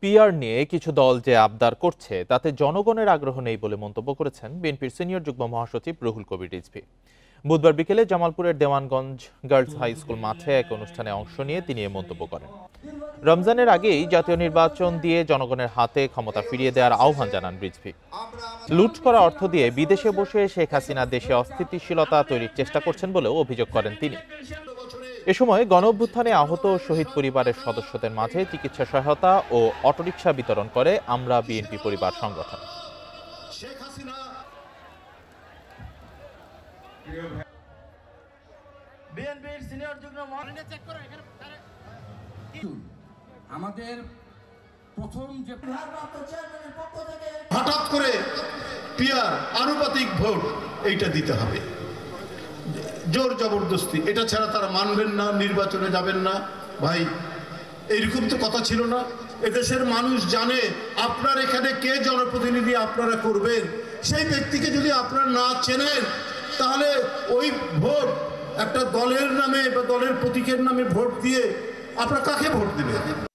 PR নিয়ে কিছু দল যে আবদার করছে তাতে জনগণের আগ্রহ নেই বলে মন্তব্য করেছেন বিএনপির সিনিয়র যুগ্ম মহাসচিব রুহুল কবির রিজভী। বুধবার বিকেলে জামালপুরের দেওয়ানগঞ্জ গার্লস হাই স্কুল মাঠে এক অনুষ্ঠানে অংশ নিয়ে তিনি এ মন্তব্য করেন। রমজানের আগেই জাতীয় নির্বাচন দিয়ে জনগণের হাতে ক্ষমতা ফিরিয়ে দেওয়ার আহ্বান জানান রিজভী। লুট করা অর্থ দিয়ে বিদেশে বসে শেখ হাসিনা দেশে অস্থিতিশীলতা তৈরির চেষ্টা করছেন বলেও অভিযোগ করেন তিনি। এ সময় গণঅভ্যুত্থানে আহত শহীদ পরিবারের সদস্যদের মাঝে চিকিৎসা সহায়তা ও অটোরিকশা বিতরণ করে আমরা বিএনপি পরিবার সংগঠন। আমাদের প্রথম যে হঠাৎ করে পিয়ার আনুপাতিক ভোট এইটা দিতে হবে, জোর জবরদস্তি, এটা ছাড়া তারা মানবেন না, নির্বাচনে যাবেন না। ভাই এইরকম তো কথা ছিল না। এদেশের মানুষ জানে আপনার এখানে কে জনপ্রতিনিধি আপনারা করবেন। সেই ব্যক্তিকে যদি আপনারা না চেনেন তাহলে ওই ভোট একটা দলের নামে বা দলের প্রতীকের নামে ভোট দিয়ে আপনারা কাকে ভোট দেবেন?